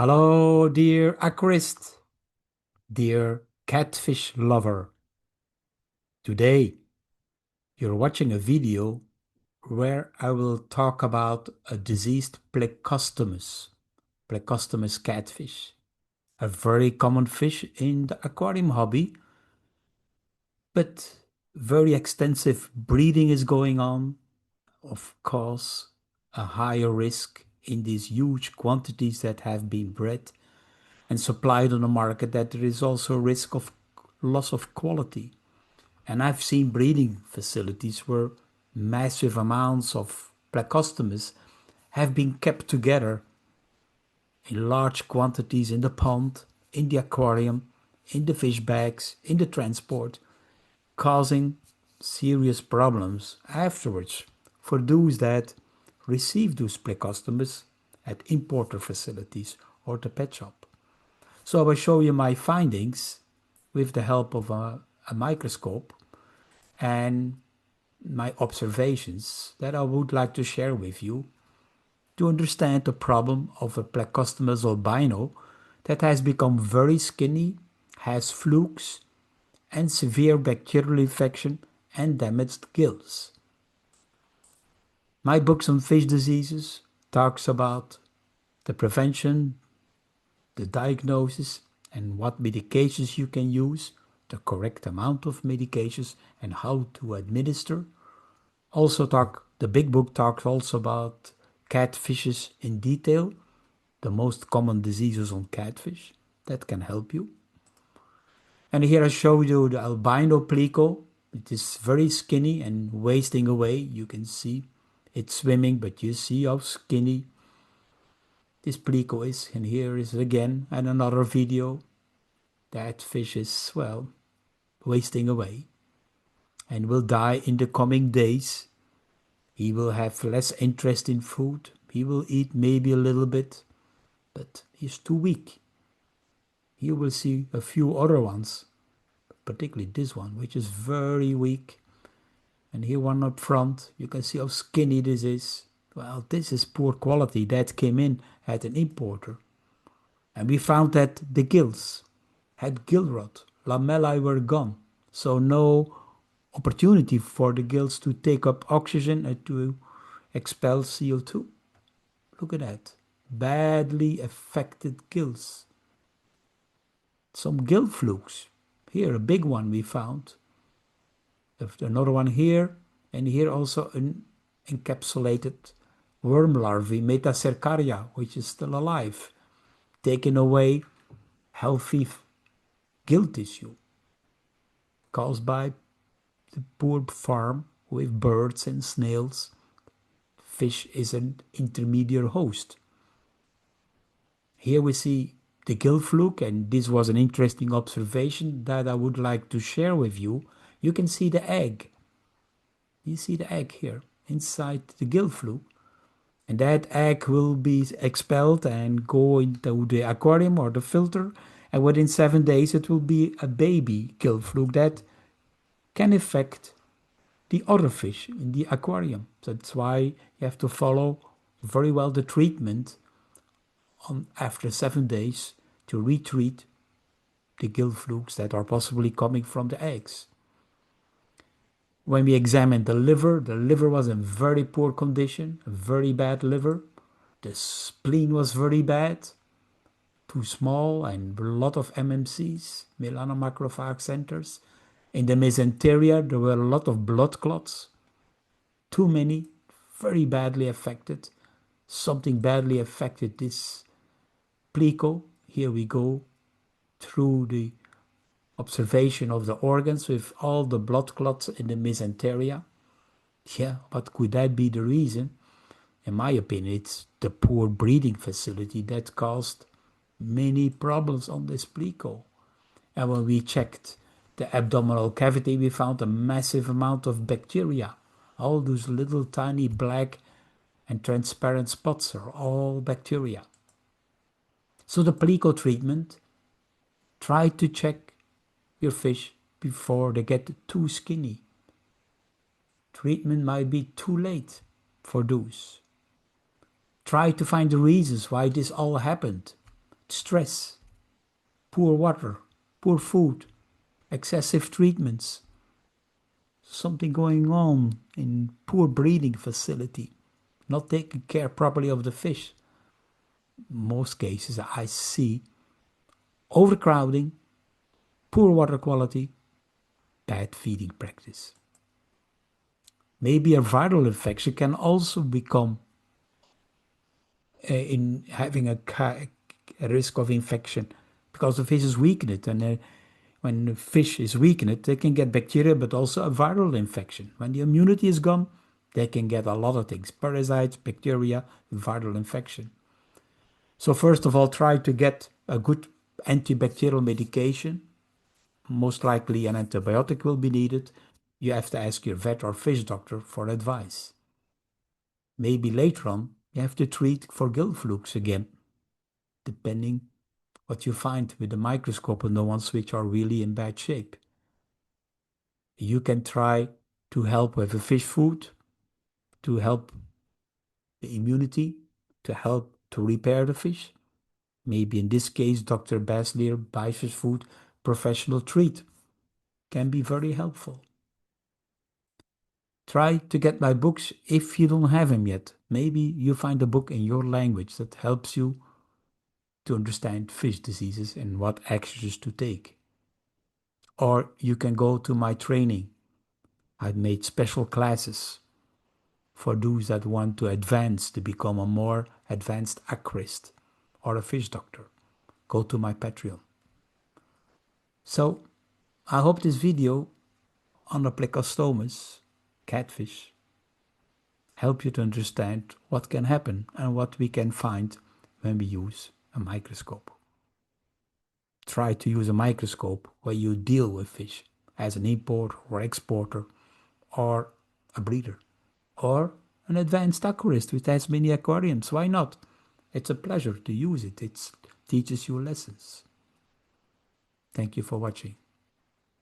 Hello, dear aquarist, dear catfish lover. Today, you're watching a video where I will talk about a diseased Plecostomus catfish, a very common fish in the aquarium hobby, but very extensive breeding is going on, of course, a higher risk in these huge quantities that have been bred and supplied on the market, that there is also a risk of loss of quality. And I've seen breeding facilities where massive amounts of Plecostomus have been kept together in large quantities in the pond, in the aquarium, in the fish bags, in the transport, causing serious problems afterwards for those that receive those Plecostomus at importer facilities or the pet shop. So I will show you my findings with the help of a microscope and my observations that I would like to share with you to understand the problem of a Plecostomus albino that has become very skinny, has flukes and severe bacterial infection and damaged gills. My books on fish diseases talks about the prevention, the diagnosis, and what medications you can use, the correct amount of medications, and how to administer. Also the big book talks also about catfishes in detail, the most common diseases on catfish that can help you. And here I show you the albino pleco. It is very skinny and wasting away. You can see it's swimming, but you see how skinny this pleco is. And here is again and another video. That fish is, well, wasting away and will die in the coming days. He will have less interest in food. He will eat maybe a little bit, but he's too weak. You will see a few other ones, particularly this one, which is very weak. And here one up front, you can see how skinny this is. Well, this is poor quality. That came in at an importer. And we found that the gills had gill rot. Lamellae were gone. So no opportunity for the gills to take up oxygen and to expel CO2. Look at that. Badly affected gills. Some gill flukes. Here, a big one we found. Another one here. And here also an encapsulated worm larvae, Metacercaria, which is still alive. Taking away healthy gill tissue caused by the poor farm with birds and snails. Fish is an intermediate host. Here we see the gill fluke, and this was an interesting observation that I would like to share with you. You can see the egg. You see the egg here inside the gill fluke. And that egg will be expelled and go into the aquarium or the filter. And within 7 days, it will be a baby gill fluke that can affect the other fish in the aquarium. So that's why you have to follow very well the treatment after 7 days to retreat the gill flukes that are possibly coming from the eggs. When we examined the liver was in very poor condition, a very bad liver. The spleen was very bad, too small, and a lot of MMCs, melanomacrophage centers. In the mesenteria, there were a lot of blood clots, too many, very badly affected. Something badly affected this pleco. Here we go through the observation of the organs with all the blood clots in the mesenteria. Yeah, what could that be the reason? In my opinion, it's the poor breeding facility that caused many problems on this pleco. And when we checked the abdominal cavity, we found a massive amount of bacteria. All those little tiny black and transparent spots are all bacteria. So the pleco treatment, try to check your fish before they get too skinny. Treatment might be too late for those. Try to find the reasons why this all happened. stress, poor water, poor food, excessive treatments, something going on in poor breeding facility, not taking care properly of the fish. Most cases I see overcrowding, poor water quality, bad feeding practice. Maybe a viral infection can also become in having a risk of infection because the fish is weakened, and when the fish is weakened, they can get bacteria but also a viral infection. When the immunity is gone, they can get a lot of things: parasites, bacteria, viral infection. So first of all, try to get a good antibacterial medication. Most likely an antibiotic will be needed. You have to ask your vet or fish doctor for advice. Maybe later on you have to treat for gill flukes again, depending what you find with the microscope on the ones which are really in bad shape. You can try to help with the fish food, to help the immunity, to help to repair the fish. Maybe in this case, Dr. Bassleer Biofish Food Professional Treat can be very helpful. Try to get my books if you don't have them yet. Maybe you find a book in your language that helps you to understand fish diseases and what actions to take. Or you can go to my training. I've made special classes for those that want to advance to become a more advanced aquarist or a fish doctor. Go to my Patreon. So I hope this video on the Plecostomus catfish help you to understand what can happen and what we can find when we use a microscope. Try to use a microscope where you deal with fish as an importer or exporter or a breeder or an advanced aquarist which has many aquariums. Why not? It's a pleasure to use it. It teaches you lessons. Thank you for watching.